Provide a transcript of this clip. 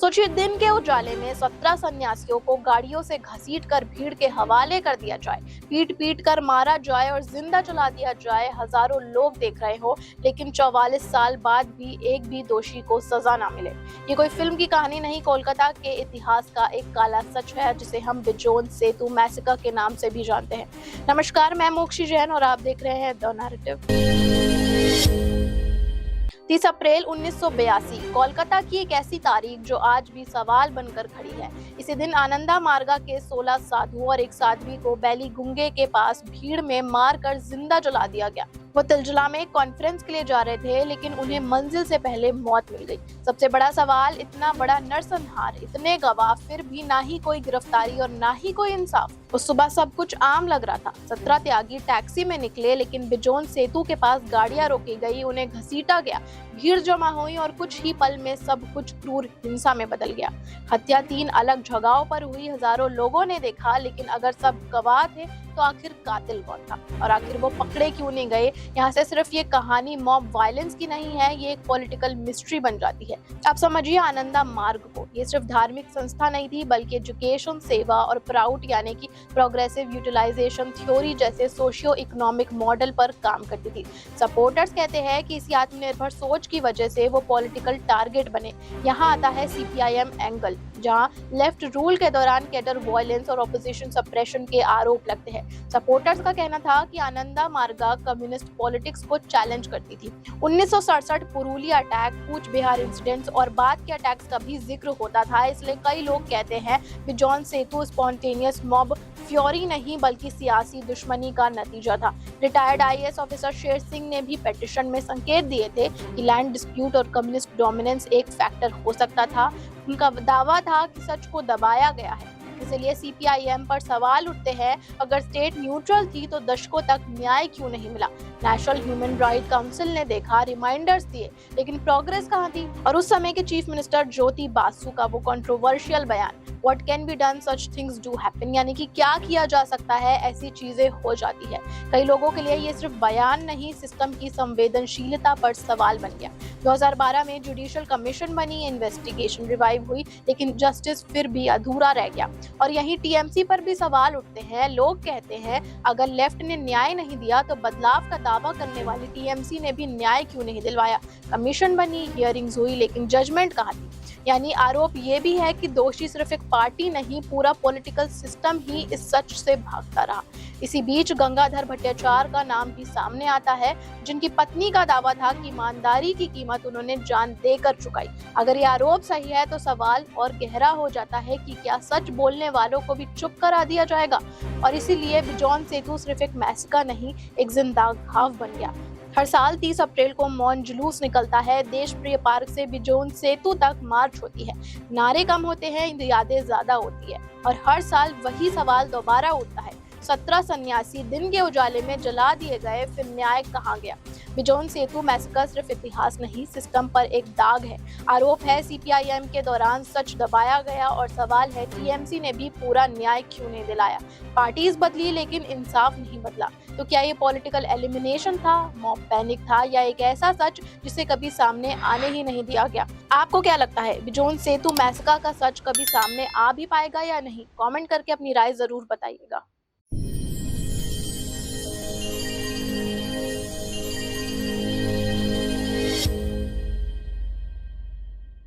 सोचिए, दिन के उजाले में 17 सन्यासियों को गाड़ियों से घसीटकर भीड़ के हवाले कर दिया जाए, पीट पीट कर मारा जाए और जिंदा जला दिया जाए। हजारों लोग देख रहे हो, लेकिन 44 साल बाद भी एक भी दोषी को सजा ना मिले। ये कोई फिल्म की कहानी नहीं, कोलकाता के इतिहास का एक काला सच है, जिसे हम बिजोन सेतु मैसेकर के नाम से भी जानते हैं। नमस्कार, मैं मोक्षी जैन और आप देख रहे हैं द नैरेटिव। 30 अप्रैल 1982 कोलकाता की एक ऐसी तारीख जो आज भी सवाल बनकर खड़ी है। इसी दिन आनंदा मार्गा के 16 साधुओं और एक साध्वी को बैलीगुंगे के पास भीड़ में मारकर जिंदा जला दिया गया। वो तिलजला में कॉन्फ्रेंस के लिए जा रहे थे, लेकिन उन्हें मंजिल से पहले मौत मिल गई। सबसे बड़ा सवाल, इतना बड़ा नरसंहार, इतने गवाह, फिर भी ना ही कोई गिरफ्तारी और ना ही कोई इंसाफ। उस सुबह सब कुछ आम लग रहा था। 17 त्यागी टैक्सी में निकले, लेकिन बिजोन सेतु के पास गाड़ियां रोकी गई, उन्हें घसीटा गया, भीड़ जमा हुई और कुछ ही पल में सब कुछ क्रूर हिंसा में बदल गया। हत्या 3 अलग जगहों पर हुई, हजारों लोगों ने देखा, लेकिन अगर सब गवाह थे तो आखिर कातिल कौन था और आखिर वो पकड़े क्यों नहीं गए? यहाँ से सिर्फ ये कहानी मॉब वायलेंस की नहीं है, ये एक पॉलिटिकल मिस्ट्री बन जाती है। आप समझिए आनंदा मार्ग को, ये सिर्फ धार्मिक संस्था नहीं थी, बल्कि एजुकेशन, सेवा और प्राउड यानी कि प्रोग्रेसिव यूटिलाइजेशन थ्योरी जैसे सोशियो इकोनॉमिक मॉडल पर काम करती थी। सपोर्टर्स कहते हैं कि इसी आत्मनिर्भर सोच की वजह से वो पॉलिटिकल टारगेट बने। यहाँ आता है सीपीआईएम एंगल, जहाँ लेफ्ट रूल के दौरान कैडर वायलेंस और ऑपोजिशन सप्रेशन के आरोप लगते हैं। सपोर्टर्स का कहना था कि आनंदा मार्गा कम्युनिस्ट पॉलिटिक्स को चैलेंज करती थी। 1967 पुरुलिया अटैक, कूच बिहार इंसिडेंट्स और बाद के अटैक्स का भी जिक्र होता था, इसलिए कई लोग कहते हैं बिजोन सेतु स्पॉन्टेनियस मॉब फ्योरी नहीं बल्कि सियासी दुश्मनी का नतीजा था। Retired IAS officer Sher Singh ने भी पेटिशन में संकेत दिए थे कि लैंड डिस्प्यूट और कम्युनिस्ट डोमिनेंस एक फैक्टर हो सकता था। उनका दावा था कि सच को दबाया गया है। इसलिए सीपीआईएम पर सवाल उठते हैं, अगर स्टेट न्यूट्रल थी तो दशकों तक न्याय क्यों नहीं मिला? नेशनल ह्यूमन राइट काउंसिल ने देखा, रिमाइंडर्स दिए, लेकिन प्रोग्रेस कहाँ थी? और उस समय के चीफ मिनिस्टर ज्योति बासु का वो कंट्रोवर्शियल बयान, what can be done such things do happen, यानी कि क्या किया जा सकता है, ऐसी चीजें हो जाती है। कई लोगों के लिए ये सिर्फ बयान नहीं, सिस्टम की संवेदनशीलता पर सवाल बन गया। 2012 में जुडिशियल कमीशन बनी, इन्वेस्टिगेशन रिवाइव हुई, लेकिन जस्टिस फिर भी अधूरा रह गया। और यही टीएमसी पर भी सवाल उठते हैं। लोग कहते हैं, अगर लेफ्ट ने न्याय नहीं दिया तो बदलाव का दावा करने वाली टीएमसी ने भी न्याय क्यों नहीं दिलवाया? कमीशन बनी, हियरिंग्स हुई, लेकिन जजमेंट कहाँ थी? यानी आरोप ये भी है कि दोषी सिर्फ एक पार्टी नहीं, पूरा पॉलिटिकल सिस्टम ही इस सच से भागता रहा। इसी बीच गंगाधर भट्टाचार्य का नाम भी सामने आता है, जिनकी पत्नी का दावा था कि ईमानदारी की कीमत उन्होंने जान देकर चुकाई। अगर ये आरोप सही है तो सवाल और गहरा हो जाता है कि क्या सच बोलने वालों को भी चुप करा दिया जाएगा? और इसीलिए बिजोन सेतु सिर्फ एक मैसेकर नहीं, एक जिंदा घाव बन गया। हर साल 30 अप्रैल को मौन जुलूस निकलता है, देश प्रिय पार्क से बिजोन सेतु तक मार्च होती है। नारे कम होते हैं, यादें ज्यादा होती है, और हर साल वही सवाल दोबारा उठता है। 17 सन्यासी दिन के उजाले में जला दिए गए, फिर न्याय कहाँ गया? बिजोन सेतु मैसेकर सिर्फ इतिहास नहीं, सिस्टम पर एक दाग है। आरोप है सीपीआईएम के दौरान सच दबाया गया, और सवाल है टीएमसी ने भी पूरा न्याय क्यों नहीं दिलाया? पार्टीज बदली लेकिन इंसाफ नहीं बदला। तो क्या ये पॉलिटिकल एलिमिनेशन था, मॉब पैनिक था, या एक ऐसा सच जिसे कभी सामने आने ही नहीं दिया गया? आपको क्या लगता है, बिजोन सेतु मैसेकर का सच कभी सामने आ भी पाएगा या नहीं? कमेंट करके अपनी राय जरूर बताइएगा।